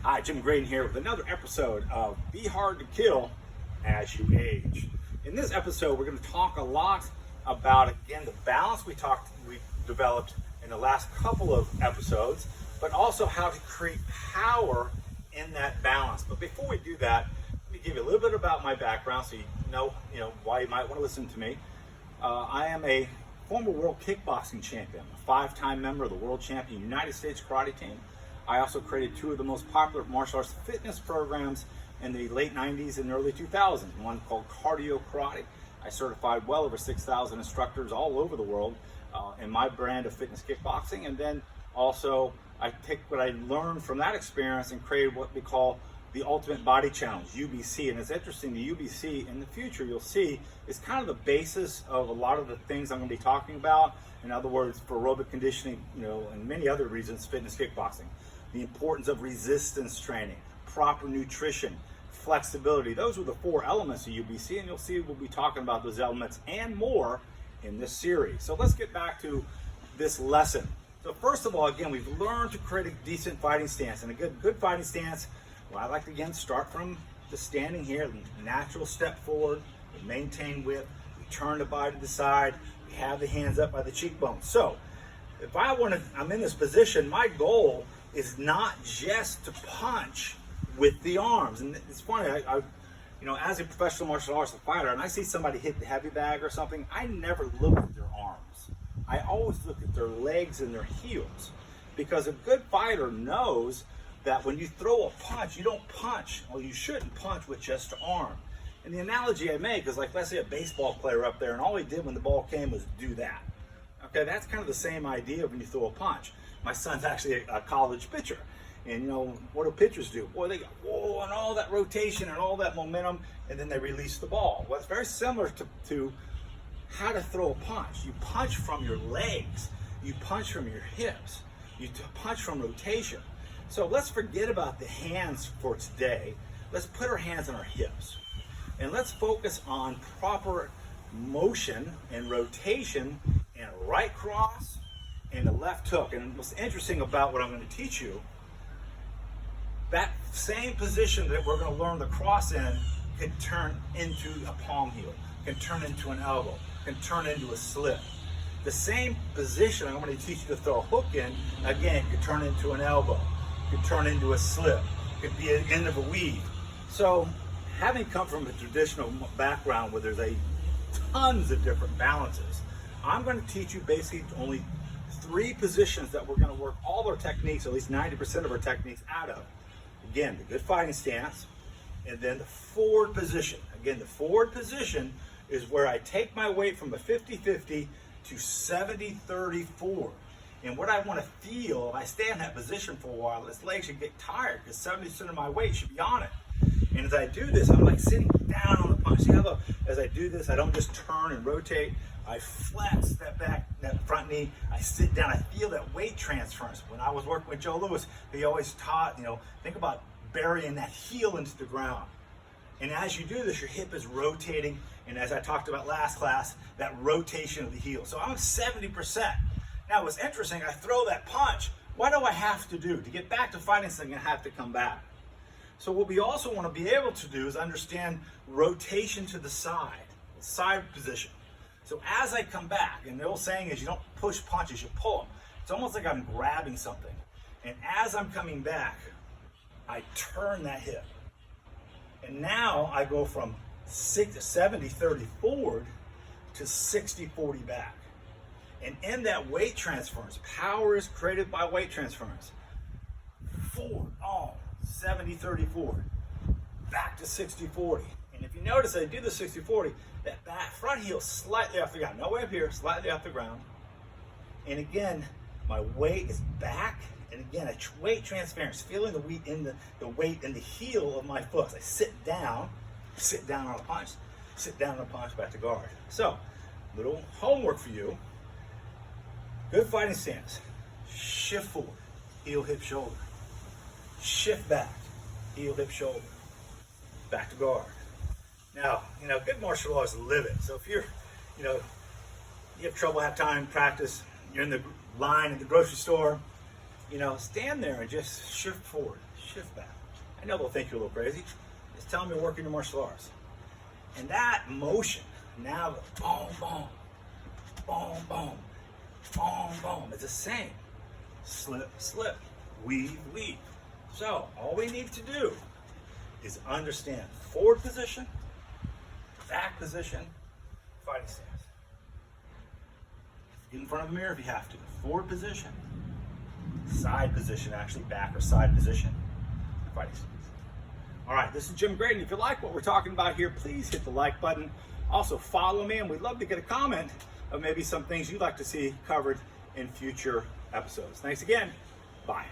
Hi, Jim Graden here with another episode of Be Hard to Kill as You Age. In this episode, we're going to talk a lot about, again, the balance we developed in the last couple of episodes, but also how to create power in that balance. But before we do that, let me give you a little bit about my background so you know why you might want to listen to me. I am a former world kickboxing champion, a 5-time member of the world champion United States karate team. I also created two of the most popular martial arts fitness programs in the late 90s and early 2000s, one called Cardio Karate. I certified well over 6,000 instructors all over the world in my brand of fitness kickboxing. And then also I take what I learned from that experience and created what we call the Ultimate Body Challenge, UBC. And it's interesting, the UBC in the future, you'll see, is kind of the basis of a lot of the things I'm going to be talking about. In other words, for aerobic conditioning, and many other reasons, fitness kickboxing. The importance of resistance training, proper nutrition, flexibility. Those are the 4 elements of UBC, and you'll see we'll be talking about those elements and more in this series. So let's get back to this lesson. So first of all, again, we've learned to create a decent fighting stance. And a good fighting stance, well, I like to, again, start from the standing here, natural step forward, we maintain width, we turn the body to the side, we have the hands up by the cheekbones. So if I'm in this position, my goal is not just to punch with the arms. And it's funny, I as a professional martial arts fighter, and I see somebody hit the heavy bag or something, I never look at their arms. I always look at their legs and their heels, because a good fighter knows that when you throw a punch, you don't punch, or you shouldn't punch with just the arm. And the analogy I make is like, let's say a baseball player up there, and all he did when the ball came was do that. Okay, that's kind of the same idea when you throw a punch. My son's actually a college pitcher. And what do pitchers do? Boy, they go, whoa, and all that rotation and all that momentum, and then they release the ball. Well, it's very similar to how to throw a punch. You punch from your legs. You punch from your hips. You punch from rotation. So let's forget about the hands for today. Let's put our hands on our hips. And let's focus on proper motion and rotation and a right cross and a left hook. And what's interesting about what I'm going to teach you, that same position that we're going to learn the cross in can turn into a palm heel, can turn into an elbow, can turn into a slip. The same position I'm going to teach you to throw a hook in, again, could turn into an elbow, could turn into a slip, could be an end of a weave. So having come from a traditional background where there's tons of different balances, I'm going to teach you basically only 3 positions that we're going to work all our techniques, at least 90% of our techniques, out of. Again, the good fighting stance, and then the forward position. Again, the forward position is where I take my weight from a 50-50 to 70-30 forward. And what I want to feel, if I stay in that position for a while, this leg should get tired because 70% of my weight should be on it. And as I do this, I'm like sitting down on the punch. See how as I do this, I don't just turn and rotate. I flex that back, that front knee. I sit down. I feel that weight transference. When I was working with Joe Lewis, he always taught, think about burying that heel into the ground. And as you do this, your hip is rotating. And as I talked about last class, that rotation of the heel. So I'm 70%. Now, what's interesting, I throw that punch. What do I have to do? To get back to fighting something, I have to come back. So what we also want to be able to do is understand rotation to the side position. So as I come back, and the old saying is you don't push punches, you pull them. It's almost like I'm grabbing something. And as I'm coming back, I turn that hip. And now I go from 70-30 forward to 60-40 back. And in that weight transference, power is created by weight transference. Forward, 70-30 forward, back to 60-40. And if you notice, I do the 60-40, that back front heel slightly off the ground. No way up here, slightly off the ground. And again, my weight is back. And again, a weight transference, feeling the weight in the heel of my foot. I sit down on a punch, back to guard. So, little homework for you. Good fighting stance. Shift forward, heel, hip, shoulder. Shift back, heel, hip, shoulder. Back to guard. Now, good martial arts live it. So if you're, you have trouble, have time, practice, you're in the line at the grocery store, stand there and just shift forward, shift back. I know they'll think you're a little crazy. Just tell them you're working your martial arts. And that motion, now the boom, boom, boom, boom, boom, boom, it's the same. Slip, slip, weave, weave. So all we need to do is understand forward position, back position, fighting stance. Get in front of the mirror if you have to. Forward position, side position, actually back or side position, fighting stance. All right, this is Jim Graden. If you like what we're talking about here, please hit the like button. Also follow me, and we'd love to get a comment of maybe some things you'd like to see covered in future episodes. Thanks again. Bye.